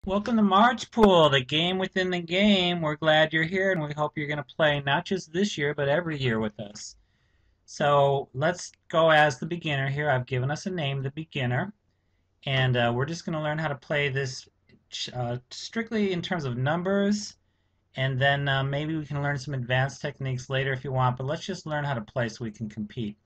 Welcome to March Pool, the game within the game. We're glad you're here and we hope you're going to play not just this year but every year with us. So let's go as the beginner here. I've given us a name, the beginner, and we're just going to learn how to play this strictly in terms of numbers, and then maybe we can learn some advanced techniques later if you want, but let's just learn how to play so we can compete.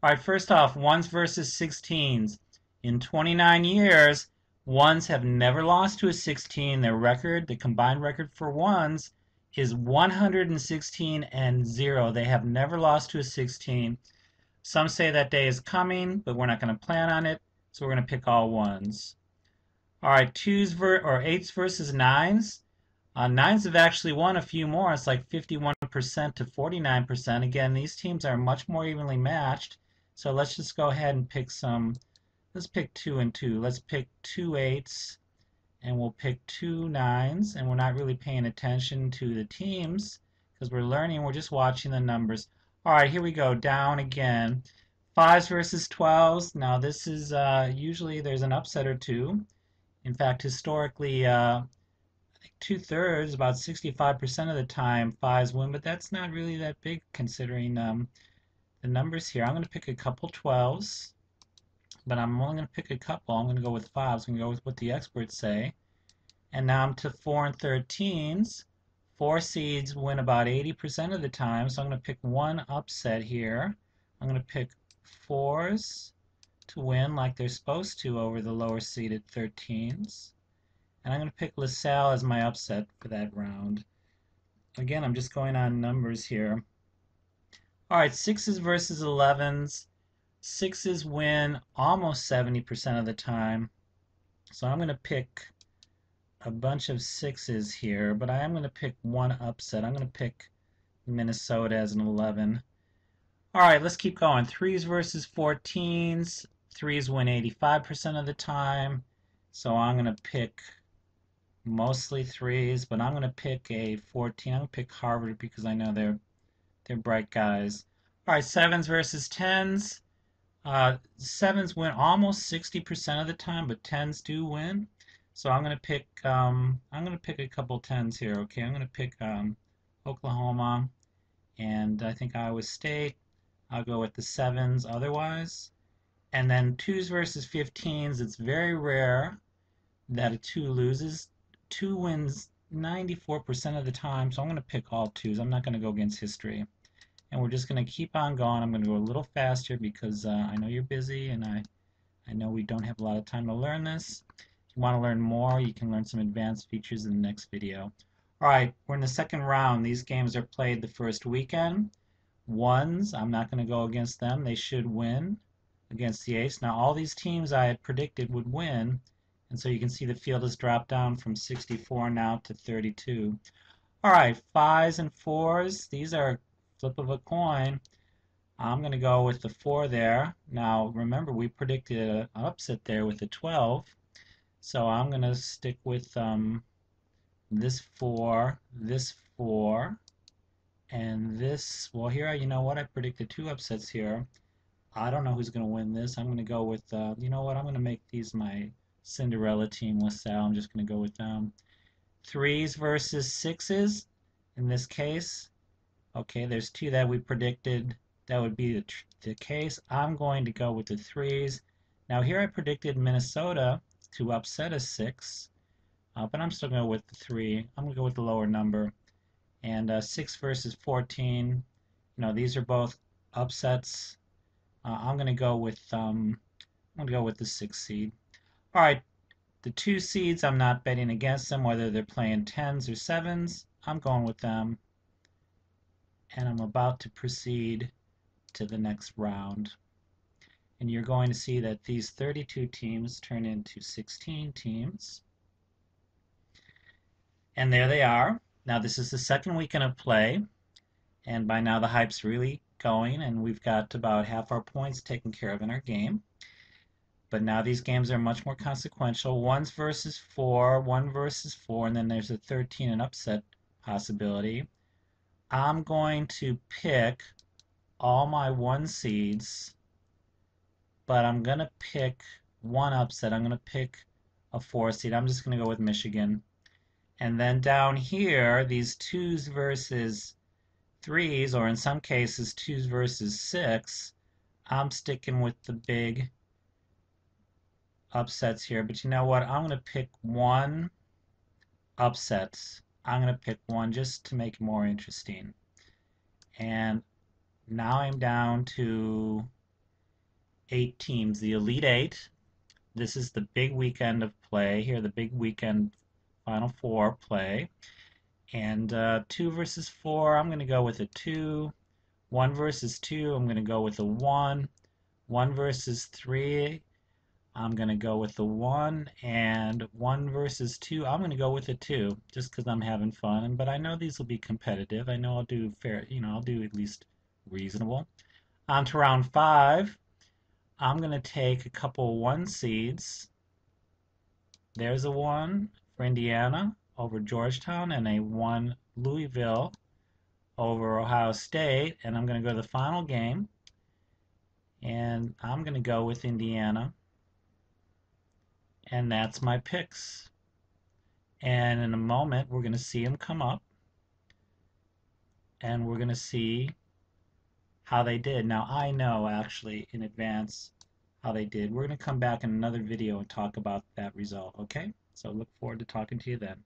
All right, first off, ones versus 16s. In 29 years, ones have never lost to a 16. Their record, the combined record for ones, is 116 and 0. They have never lost to a 16. Some say that day is coming, but we're not going to plan on it, so we're going to pick all ones. All right, eights versus nines. Nines have actually won a few more. It's like 51% to 49%. Again, these teams are much more evenly matched. So let's just go ahead and pick some. Let's pick 2 and 2. Let's pick 2 eights and we'll pick 2 nines. And we're not really paying attention to the teams because we're learning. We're just watching the numbers. All right, here we go. Down again. Fives versus 12s. Now this is usually there's an upset or two. In fact, historically, 2/3, about 65% of the time, fives win, but that's not really that big considering the numbers here. I'm going to pick a couple 12s, but I'm only going to pick a couple. I'm going to go with fives. I'm going to go with what the experts say. And now I'm to 4 and 13s. Four seeds win about 80% of the time, so I'm going to pick one upset here. I'm going to pick fours to win like they're supposed to over the lower seeded 13s. And I'm going to pick LaSalle as my upset for that round. Again, I'm just going on numbers here. All right, sixes versus 11s. Sixes win almost 70% of the time. So I'm going to pick a bunch of sixes here, but I am going to pick one upset. I'm going to pick Minnesota as an 11. All right, let's keep going. Threes versus 14s. Threes win 85% of the time. So I'm going to pick mostly threes, but I'm going to pick a 14. I'm going to pick Harvard because I know they're bright guys. All right, sevens versus tens. Sevens win almost 60% of the time, but tens do win. So I'm going to pick a couple tens here. Okay, I'm going to pick Oklahoma, and I think Iowa State. I'll go with the sevens otherwise. And then twos versus 15s. It's very rare that a two loses. Two wins 94% of the time, so I'm going to pick all twos. I'm not going to go against history. And we're just going to keep on going. I'm going to go a little faster because I know you're busy and I know we don't have a lot of time to learn this. If you want to learn more, you can learn some advanced features in the next video. All right, we're in the second round. These games are played the first weekend. Ones, I'm not going to go against them. They should win against the ace. Now, all these teams I had predicted would win, and so you can see the field has dropped down from 64 now to 32. All right, fives and fours. These are flip of a coin. I'm going to go with the 4 there. Now, remember, we predicted an upset there with the 12. So I'm going to stick with this 4, and this. Well, here, you know what? I predicted 2 upsets here. I don't know who's going to win this. I'm going to go with, you know what? I'm going to make these my Cinderella team, LaSalle. I'm just going to go with them. Threes versus sixes in this case. Okay, there's 2 that we predicted that would be the case. I'm going to go with the threes. Now here I predicted Minnesota to upset a 6, but I'm still going to go with the 3. I'm going to go with the lower number. And 6 versus 14, you know, these are both upsets. I'm going to go with the 6 seed. All right, the 2 seeds, I'm not betting against them, whether they're playing 10s or 7s. I'm going with them. And I'm about to proceed to the next round. And you're going to see that these 32 teams turn into 16 teams. And there they are. Now this is the second weekend of play, and by now the hype's really going, and we've got about half our points taken care of in our game. But now these games are much more consequential. 1 versus 4, 1 versus 4, and then there's a 13 and upset possibility. I'm going to pick all my 1 seeds, but I'm going to pick one upset. I'm going to pick a 4 seed. I'm just going to go with Michigan. And then down here, these 2s versus 3s, or in some cases 2s versus 6, I'm sticking with the big upsets here. But you know what? I'm going to pick one upset. I'm going to pick one just to make it more interesting. And now I'm down to 8 teams, the Elite Eight. This is the big weekend of play here, the big weekend Final Four play. And 2 versus 4, I'm going to go with a 2. 1 versus 2, I'm going to go with a 1. 1 versus 3, I'm going to go with the 1. And 1 versus 2, I'm going to go with a 2, just because I'm having fun. But I know these will be competitive. I know I'll do fair, I'll do at least reasonable. On to round 5. I'm going to take a couple 1 seeds. There's a 1 for Indiana over Georgetown, and a 1 Louisville over Ohio State. And I'm going to go to the final game, and I'm going to go with Indiana. And that's my picks. And in a moment, we're going to see them come up, and we're going to see how they did. Now, I know actually in advance how they did. We're going to come back in another video and talk about that result, okay? So look forward to talking to you then.